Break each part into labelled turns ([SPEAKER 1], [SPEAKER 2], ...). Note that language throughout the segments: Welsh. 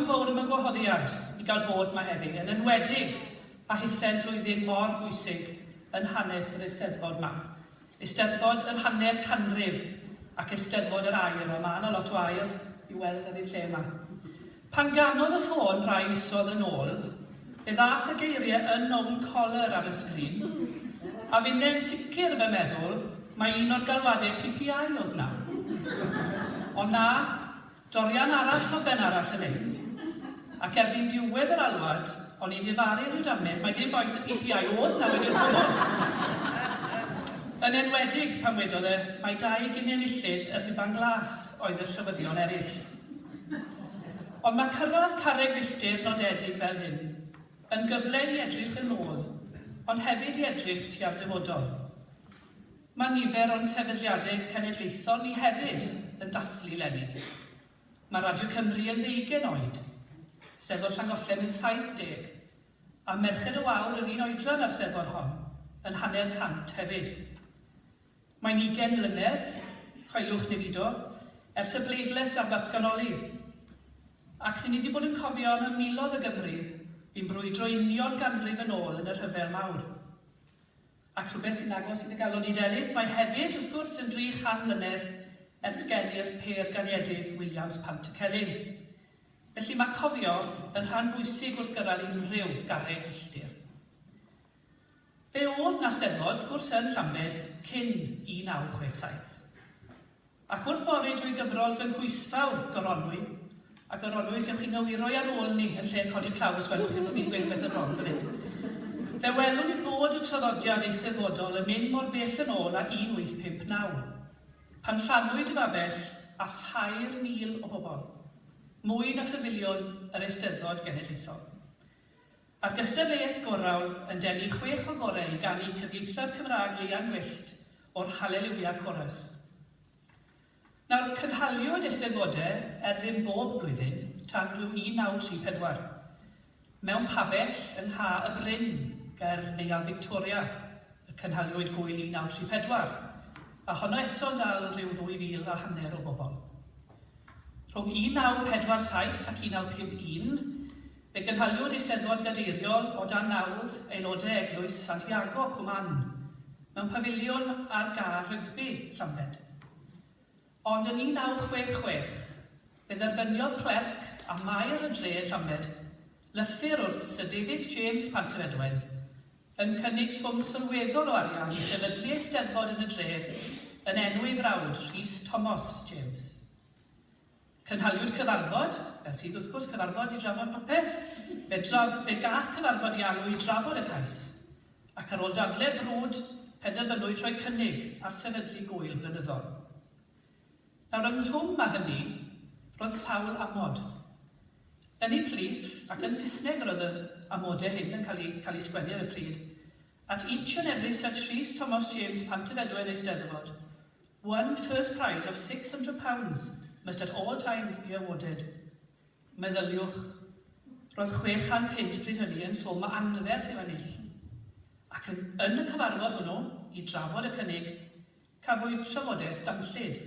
[SPEAKER 1] yn fawr am y gwahoddiad i gael bod yma heddi, yn enwedig a hithen blwyddyn mor bwysig yn hanes yr Eisteddfod yma. Eisteddfod yr hanner canrif ac Eisteddfod yr air, a mae yna lot o air i weld ar ei lle yma. Pan ganodd y ffôn rai misoedd yn ôl, fe ddath y geiriau yn own color ar y sgrin, a fi'n sicr fy meddwl mae un o'r galwadau PPI oedd na. Ond na, dorian arall o ben arall yn ei. Ac erbyn diwedd yr alwad, o'n i'n difaru Rhydamyn, mae ddim boes y PPI oedd na wedi'r gwbl. Yn enwedig pan wedodd mae 2 gynenillydd y rhuban glas oedd y llywyddion eraill. Ond mae cyrraedd carreg milltir nodedig fel hyn yn gyfle i edrych yn ôl, ond hefyd i edrych tua'r dyfodol. Mae nifer o'n sefydliadau cenedlaethol ni hefyd yn dathlu lenni. Mae Radio Cymru yn 20 oed, Steddfod Llangollen yn 70, a Merched y Wawr yr un oedran ar steddfod hon, yn 100 hefyd. Mae'n 20 mlynedd, chweliwch neu fido, ers y bleidles ar ddatganoli. Ac ni wedi bod yn cofio am y miloedd y Gymru fi'n brwydro union ganrif yn ôl yn y rhyfel mawr. Ac rhywbeth sy'n agos i dy galon i delydd, mae hefyd, wrth gwrs, yn 300 mlynedd ers gennu'r pêr ganiadydd Williams Pant y Celyn. Felly mae cofio yn rhan bwysig wrth gyrraedd unrhyw garreg milltir. Fe oedd na Steddfod, wrth gwrs, yn Llambed cyn 1967. Ac wrth bori drwy gyfrol gynhwysfawr Goronwy, a Goronwy gewch chi ngywiroi ar ôl ni yn lle codi'r llaw os welwch chi'n mynd gweud beth yn wrong fan hyn. Fe welwn ni bod y traddodiad eisteddfodol yn mynd mor bell yn ôl â 1859, pan llanwyd y babell a 3,000 o bobl, mwy na ffamiliwn yr Eisteddfod Genedlaethol. A'r gystadleuaeth gorawl yn denu 6 o gorau i ganu cyfieithiad Cymraeg Ieuan Gwyllt o'r Hallelujah Chorus. Nawr, cynhaliwyd Eisteddfodau ddim bob blwyddyn tan rhyw 1934, mewn pabell yn Ha y Bryn ger Neuadd Victoria, y cynhaliwyd gwyl 1934, a honno eto'n dal rhyw 2,500 o bobl. Rhwng 1947 ac 1951, fe gynhaliwyd Eisteddfod Gadeiriol o dan nawdd aelodau Eglwys Santiago Cwman, mewn pafiliwn ar gar rygbi Llambed. Ond yn 1966, fe dderbyniodd clerc a maer y dre Llambed, lythyr wrth Sir David James Pantyfedwen, yn cynnig swm sylweddol o arian i sefydlu Eisteddfod yn y dref yn enw ei frawd Rhys Thomas James. Cynhaliwyd cyfarfod, fel sydd wrth gwrs cyfarfod i drafod popeth, fe gath cyfarfod i alw i drafod y cais, ac ar ôl dadle brwd, penderfynwyd rhoi cynnig ar sefydlu gwyl flynyddol. Nawr ynghlwm â hynny, roedd sawl amod. Yn ei plith, ac yn Saesneg roedd y amodau hyn yn cael ei sgwennu ar y pryd, at each and every such Rhys Thomas James Pantyfedwen Eisteddfod, one first prize of £600 must at all times be awarded. Meddyliwch, roedd 600 pint bryd hynny yn swm anferth i'w ennill. Ac yn y cyfarfod hwnnw, i drafod y cynnig, cafwyd trafodaeth danllyd.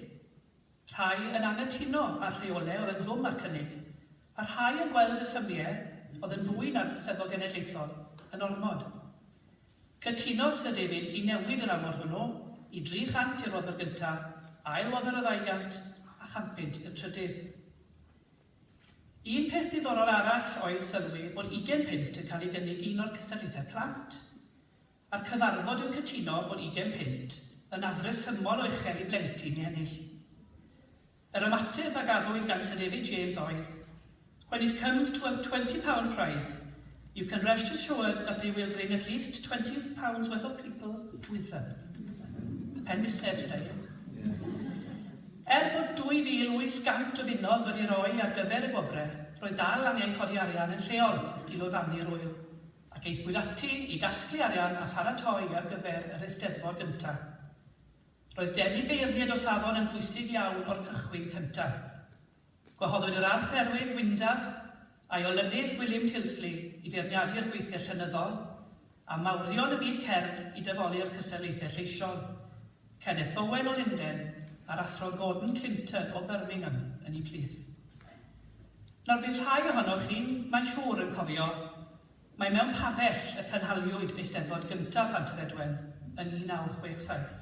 [SPEAKER 1] Rhai yn anghytuno ar rheolau oedd ynglwm â'r cynnig, a rhai yn gweld y symiau oedd yn fwy na'r Eisteddfod Genedlaethol yn ormod. Cytunodd Sir David i newid yr amod hwnnw i 300 i'r wobr gyntaf, ail wobr o 200 a 100 i'r trydydd. Un peth diddorol arall oedd sylwi bod 20 pint yn cael ei gynnig un o'r cystadlaethau plant. A'r cyfarfod yn cytuno bod 20 pint yn afresymol o uchel i blentyn i ennill. Yr ymateb a gafwyd gan Sir David James oedd, when it comes to a £20 prize, you can rest assured that they will bring at least £20 worth of people with them. Pen busnes yw'r dweud. Bod 2,800 o bunnoedd wedi rhoi ar gyfer y gwobrau, roedd dal angen codi arian yn lleol i lwyfannu'r wyl, ac eithbwyd ati i gasglu arian a pharatoi ar gyfer yr Eisteddfod gyntaf. Roedd denu beirniad o safon yn bwysig iawn o'r cychwyn cyntaf. Gwahoddwyd yr archdderwydd Wyndaf a'i olynydd William Tilsley i feirniadu'r gweithiau llenyddol, a mawrion y byd cerdd i dyfoli'r cystadlaethau lleisiol, Kenneth Bowen o Linden a'r athro Gordon Clinton o Birmingham yn ei plith. Nawr bydd rhai ohonoch chi'n mae'n siŵr yn cofio, mae mewn pabell y cynhaliwyd Eisteddfod gyntaf Pantyfedwen yn 1967,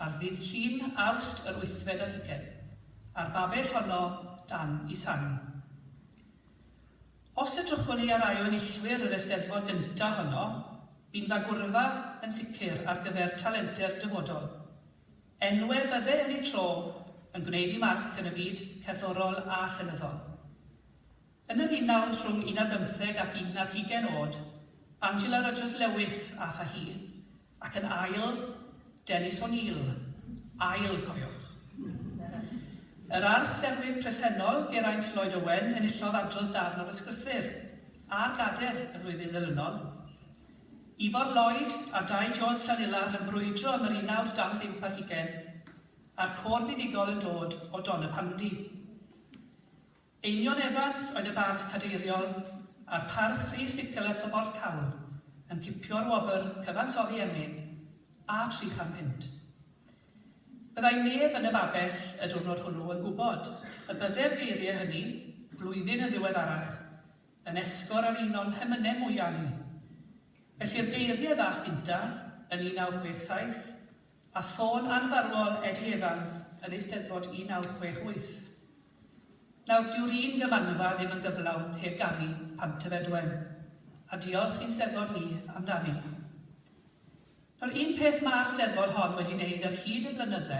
[SPEAKER 1] ar ddydd Llun Awst yr 8fed ar 20, a'r babell honno dan Isan. Os edrychwn ni ar rai o enillwyr yr Eisteddfod gyntaf honno, bu'n fagwrfa yn sicr ar gyfer talentau'r dyfodol. Enwau fydde yn ei tro yn gwneud i marc yn y byd cerddorol a llenyddol. Yn yr 19 rhwng 15 ac 20 oed, Angela Rogers-Lewis ath â hi, ac yn ail, Dennis O'Neill, ail cofiwch. Yr arch dderwydd presennol Geraint Lloyd Owen enillodd adrodd darn o'r ysgrythur, a'r gader y flwyddyn ddilynol. Ifor Lloyd a Dai Jones Llanillar yn brwydro am yr 1905 ar 20, a'r cor buddigol yn dod o Don y Pandi. Einion Evans oedd y bardd cadeiriol a'r parch Rhys Nicholas o Borth Cawl yn cipio'r wobr cyfansoddi emyn a 300 pint. Byddai neb yn y babell y diwrnod hwnnw yn gwybod y bydde'r geiriau hynny, flwyddyn yn ddiweddarach, yn esgor ar un o'n hemynau mwyaf ni. Felly'r geiriau ddath gynta yn 1967 a ffôn anfarwol Eddie Evans yn Eisteddfod 1968. Nawr, dyw'r un gymanfa ddim yn gyflawn heb ganu Pantyfedwen, a diolch i'n Steddfod ni amdani. Nawr, un peth mae'r Steddfod hon wedi wneud ar hyd y blynydde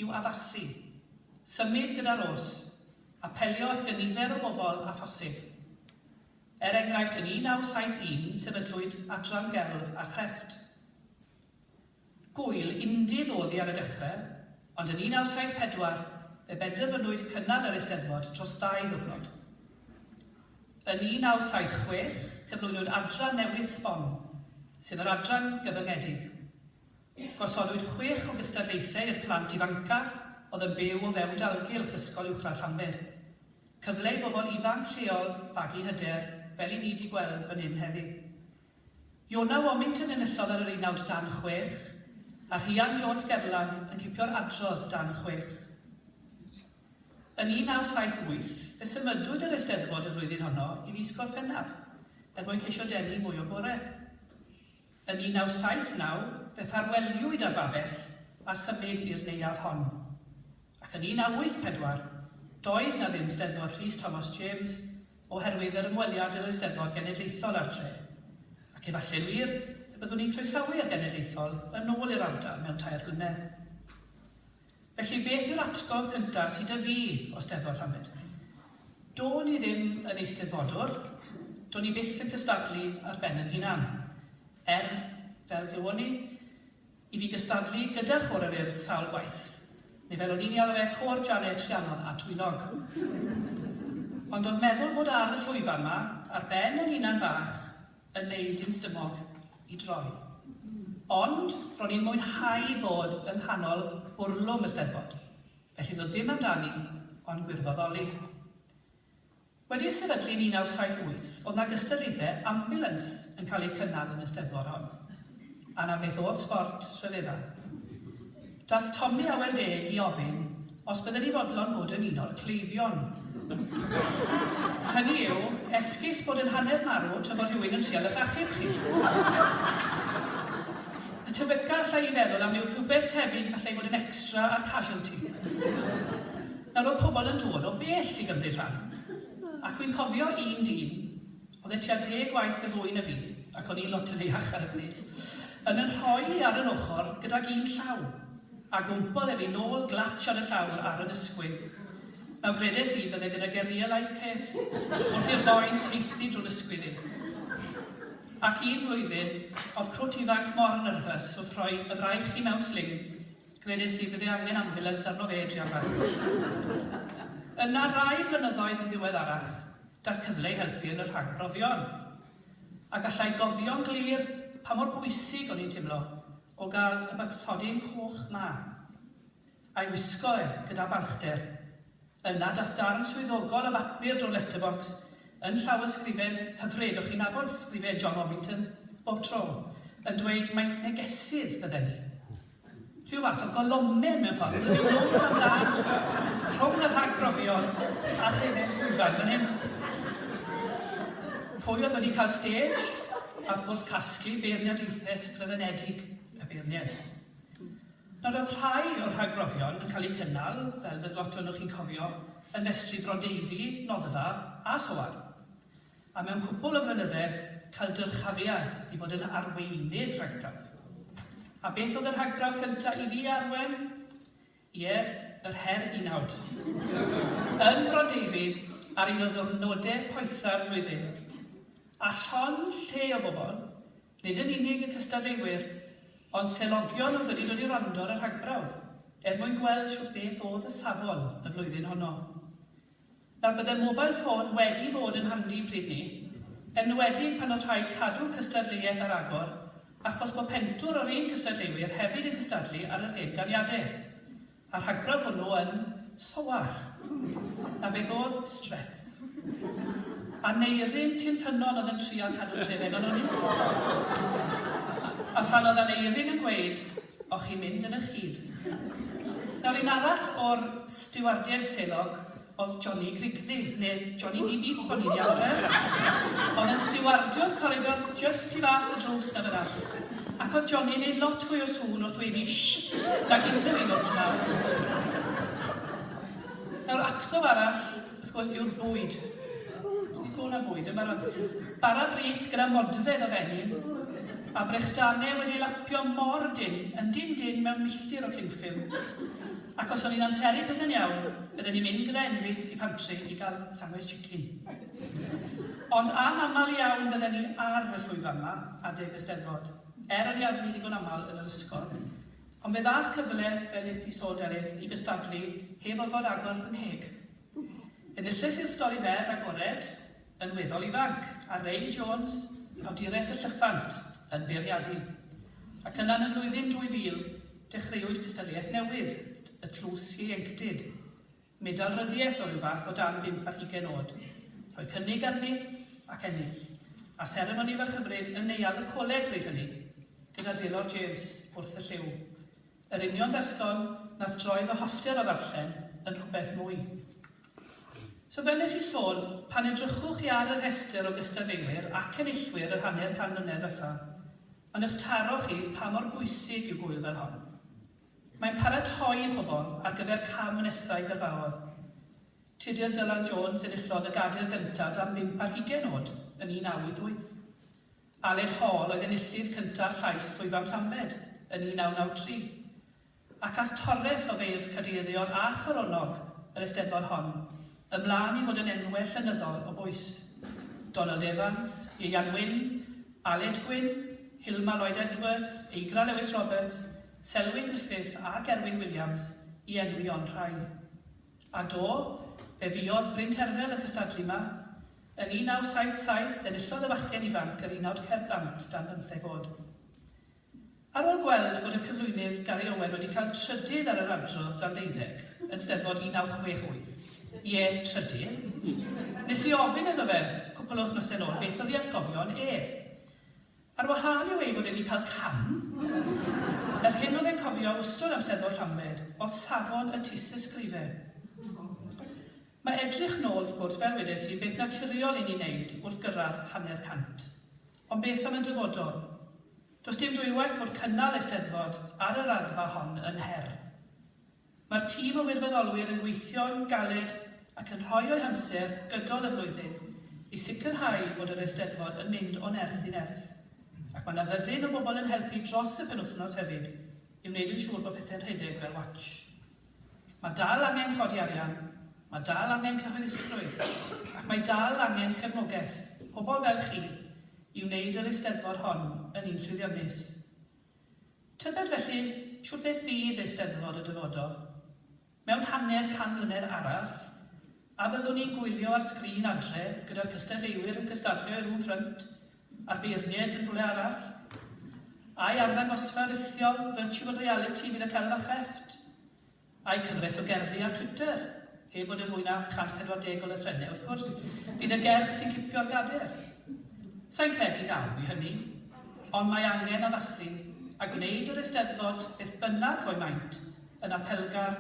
[SPEAKER 1] yw addasu, symud gyda'r os, apelio at gynifer o bobl a phosib. Enghraifft, yn 1971 sefydlwyd adran gerdd a chrefft. Gwyl undydd oedd hi ar y dechrau, ond yn 1974 fe benderfynwyd cynnal yr Eisteddfod dros 2 ddiwrnod. Yn 1976 cyflwynwyd adran newydd sbon, sydd yr adran gyfyngedig. Gosodwyd 6 o gystadlaethau i'r plant ifanca oedd yn byw o fewn dalgylch ysgol uwchradd Llambed. Cyfle i bobl ifanc lleol fagu hyder fel i ni wedi gweld fan hyn heddi. Iona Womington enillodd ar yr 1926 a Rhian Jones Gerlan yn cipio'r adrodd dan 6. Yn 1978, fe symudwyd yr Eisteddfod y flwyddyn honno i fis Gorffennaf, mwyn ceisio denu mwy o bore. Yn 1979, fe ffarweliwyd ar babell a symud i'r neuadd hon. Ac yn 1984, doedd na ddim Steddfod Rhys Thomas James oherwydd yr ymweliad yr Eisteddfod Genedlaethol ar tre. Ac efallai wir, byddwn ni'n croesawu ar Genedlaethol yn ôl i'r ardal mewn 2 blynedd. Felly beth yw'r atgof cyntaf sydd â fi o Steddfod Llambed? Do ni ddim yn eisteddfodwr, do ni byth yn cystadlu ar ben yn hunan. Fel glywon ni, i fi gystadlu gyda chwr yr urdd sawl gwaith, neu fel o'n i'n alw fe cor Janet Rhiannon a Twynog. Ond oedd meddwl bod ar y llwyfan yma, ar ben yn hunan bach, yn neud un stymog i droi. Ond, ro'n i'n mwynhau bod yng nghanol bwrlwm y Steddfod, felly ddod dim amdani, ond gwirfoddoli. Wedi sefydlu 1978, oedd na gystadlaethau ambulance yn cael eu cynnal yn y Steddfod hon, a na beth oedd sport rhyfedda. Dath Tommy Aweldeg i ofyn os bydden ni fodlon bod yn un o'r cleifion. Hynny yw, esgus bod yn hanner marw tra bod rhywun yn trial eich achub chi. Y tybyca allai i feddwl am yw rhywbeth tebyg fallai fod yn extra ar casualty. Nawr oedd pobl yn dod o bell i gymryd rhan. Ac wy'n cofio un dyn, oedd e tua 10 gwaith y fwy na fi, ac o'n i lot yn ddeall ar y bryd, yn rhoi ar yn ochr gydag un llaw, a gwmpodd e fi nôl glatch ar y llawr ar yn ysgwydd. Nawr gredes i bydde gydag e real life case, wrth i'r boi'n seithi drwy'n ysgwydd i. Ac un blwyddyn, oedd crwt ifanc mor nyrfys wrth rhoi y braich i mewn sling, gredes i bydde angen ambulance arno fe driafach. Yna rai blynyddoedd yn ddiweddarach, daeth cyfle i helpu yn y rhagbrofion. A gallai gofio'n glir pa mor bwysig o'n i'n teimlo o gael y bathodyn coch ma. A'i wisgo e gyda balchder. Yna daeth darn swyddogol y bapur drwy'r letterbox yn llawysgrifen hyfryd, o'ch chi'n nabod sgrifen John Womington bob tro, yn dweud mae'n negesydd fydden ni. Rhyw fath o golomen mewn ffordd, rhwng y rhagbrofion a llefydd llwyfan fan hyn. Pwy oedd wedi cael stage, a wrth gwrs casglu beirniadaethau sgrifenedig y beirniad. Nawr oedd rhai o'r rhagprofion yn cael eu cynnal, fel bydd lot o'n chi'n cofio, yn festri Brodeifi, Noddfa a Sowar. A mewn cwbl o flynyddau, cael dyrchafiad i fod yn arweinydd rhagbraf. A beth oedd y rhagbraf cyntaf i fi arwen? Ie, yr her unawd. Yn Brodeifi, ar un o ddiwrnodau poetha'r flwyddyn. A llon lle o bobl, nid yn unig y cystadleuwyr, ond selogion oedd wedi dod i rando ar y rhagbraf, mwyn gweld siw beth oedd y safon y flwyddyn honno. Nawr bydde mobile ffôn wedi bod yn handi pryd ni, enwedig pan oedd rhaid cadw cystadleuaeth ar agor, achos bod pentwr o'r un cystadleuwyr hefyd yn cystadlu ar yr hen ganiadau. A'r rhagbraf hwnnw yn Sowar. Na beth oedd stress. A Neirin Tyn Ffynnon oedd yn trial cadw'r trefen ond o'n i. A phan oedd Neirin yn gweud, o'ch chi'n mynd yn eich hyd. Nawr un arall o'r stiwardiad selog oedd Johnny Grigddi, neu Johnny Bibi, o'n i'n iawn. Oedd yn stiwardio'r corridor just tu fas y drws na fyna. Ac oedd Johnny'n neud lot fwy o sŵn wrth weddi sht, nag unrhyw un o'r tnaws. Nawr atgof arall, wrth gwrs, yw'r bwyd. Ti'n sôn am fwyd, mae'r bara brith gyda modfedd o fenyn, a brechdanau wedi lapio mor dyn, yn dyn mewn milltir o clingffilm. Ac os o'n i'n amseru beth yn iawn, byddwn ni'n mynd gyda Enfys i pantry i gael sandwich chicken. Ond anamal iawn bydden ni ar y llwyfan yma, adeg y Steddfod, o'n i arni ddigon aml yn yr ysgol. Ond fe ddath cyfle, fel ys di sôn eryth, i gystadlu heb oedd fod agor yn heg. Enillus i'r stori fer agored yn weddol ifanc, a Ray Jones, awdures y llyffant, yn beirniadu. Ac yna yn y flwyddyn 2000, dechreuwyd cystadleuaeth newydd, y tlws ieuenctid. Medalryddiaeth o ryw fath o dan 5 ar 20 oed. Rhoi cynnig arni ac ennill. A seremoni fach hyfryd yn neuad y coleg bryd hynny, gyda Delor James wrth y lliw. Yr union berson nath droed o hoffter o ddarllen yn rhywbeth mwy. So fel nes I sôn, pan edrychwch chi ar y rhestr o gystadleuwyr ac enillwyr yr hanner can mlynedd ytha, ond eich taro chi pa mor bwysig yw gwyl fel hon. Mae'n paratoi pobl ar gyfer cam nesau gyrfaodd. Tudur Dylan Jones enillodd y gadir gyntaf am 5 ar 20 oed yn 1988. Aled Hall oedd enillydd cyntaf llais llwyfan Llamed yn 1993. Ac ath torreth o feirdd caderion a choronog yr Eisteddfod hon, ymlaen I fod yn enwau llenyddol o bwys. Donald Evans, Ian Wynn, Aled Gwyn, Hilma Lloyd Edwards, Eigra Lewis Roberts, Selwyn Griffith a Gerwyn Williams I enwi ond rhai. A do, fe fuodd Bryn Terfel y cystadlu yma, yn 1977 enillodd y fachgen ifanc yr 19 Cerdant dan 15 oed. Ar ôl gweld bod y cyflwynydd Gary Owen wedi cael trydydd ar yr adrodd dan 12 yn Steddfod 1968, Ie, trydydd. Nes I ofyn iddo fe, cwpl o wythnosau ôl, beth oedd I atgofion Ar wahân I wei bod wedi cael cam, yr hyn oedd e'n cofio wstod am Steddfod Llamed, oedd safon y tis ysgrifau. Mae edrych nôl, wrth gwrs, fel wedes I, beth naturiol I ni wneud wrth gyrraedd hanner cant. Ond beth am yn dyfodol? Does dim dwywaith bod cynnal Eisteddfod ar yr raddfa hon yn her. Mae'r tîm o wirfoddolwyr yn gweithio yn galed ac yn rhoi o'i hamser gydol y flwyddyn I sicrhau bod yr Eisteddfod yn mynd o nerth I nerth. Ac mae yna fyddin o bobl yn helpu dros y penwythnos hefyd I wneud yn siŵr bod pethau'n rhedeg fel watch. Mae dal angen codi arian, mae dal angen cyhoeddusrwydd, ac mae dal angen cefnogaeth, pobl fel chi, I wneud yr Eisteddfod hon yn un llwyddiannus. Tybed felly, siwr beth fydd Eisteddfod y dyfodol? Mewn hanner can mlynedd arall, a byddwn ni'n gwylio ar sgrin adre gyda'r cystadleuwyr yn cystadlu o'i rhwng ffrynt, a'r beirniad yn rhywle arall, a'i arddangosfa rithiol virtual reality fydd y cael a chrefft, a'i cyfres o gerddi ar Twitter, heb fod yn fwy na 140 o lythrennau, wrth gwrs, bydd y gerdd sy'n cipio'r gader. Sa'n credu ddaw I hynny, ond mae angen addasu a gwneud yr Eisteddfod beth bynnag fo'i maint yn apelgar